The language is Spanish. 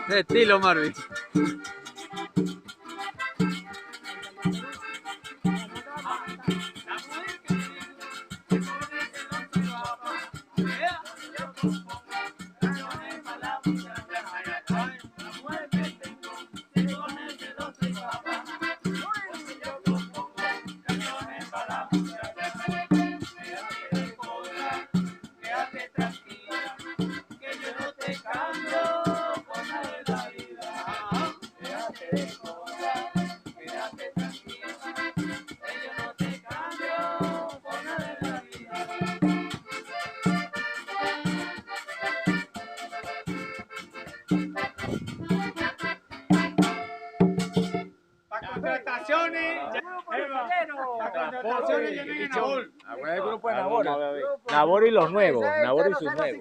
De estilo, Marvin. Nabor y los nuevos, Nabor y sus nuevos.